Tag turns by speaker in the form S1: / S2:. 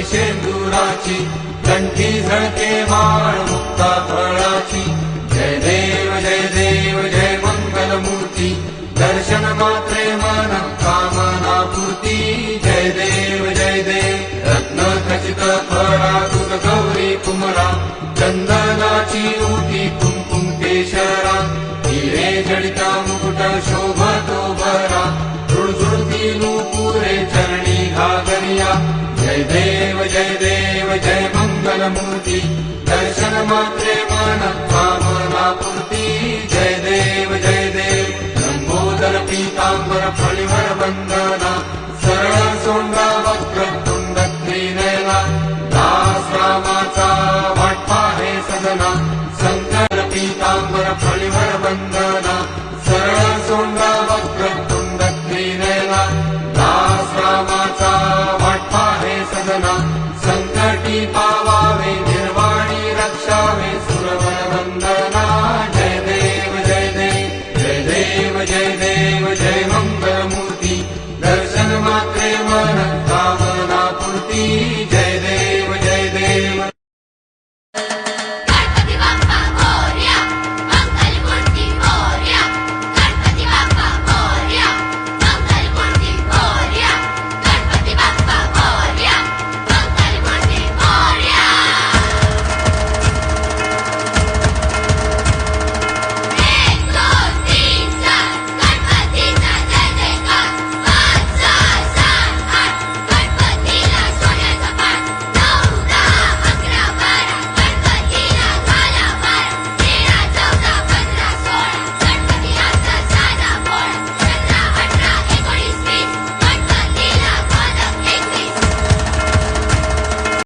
S1: शेंदुराची कंठी झळके माळ मुक्ता फळाची जय देव जय मंगलमूर्ती दर्शन मात्रे मन कामना पूर्ती जय देव रत्न खचित फळा तुझ गौरी कुमरा चंदनाची उठी कुंकुम केशरा हिरे जडिता मुकुट शोभतो भरा झुळझुळती नूपुरे चरणी घागरिया जय देव जय मंगलमूर्ती दर्शन मात्रे मन कामना पूर्ती जय देव लंबोदर पीतांबर फळीवर वंदना सरळ सोंडा वक्रतुंड त्रिनयना दास रामाचा वाटपा हे सदना शंकर पीतांबर फळीवर वंदना सरळ सोंडा वक्रतुंड त्रिनयना दास रामाचा वाटपा हे सदना संकटी पावावे निर्वाणी रक्षावे सुरवन वंदना जय देव जय देव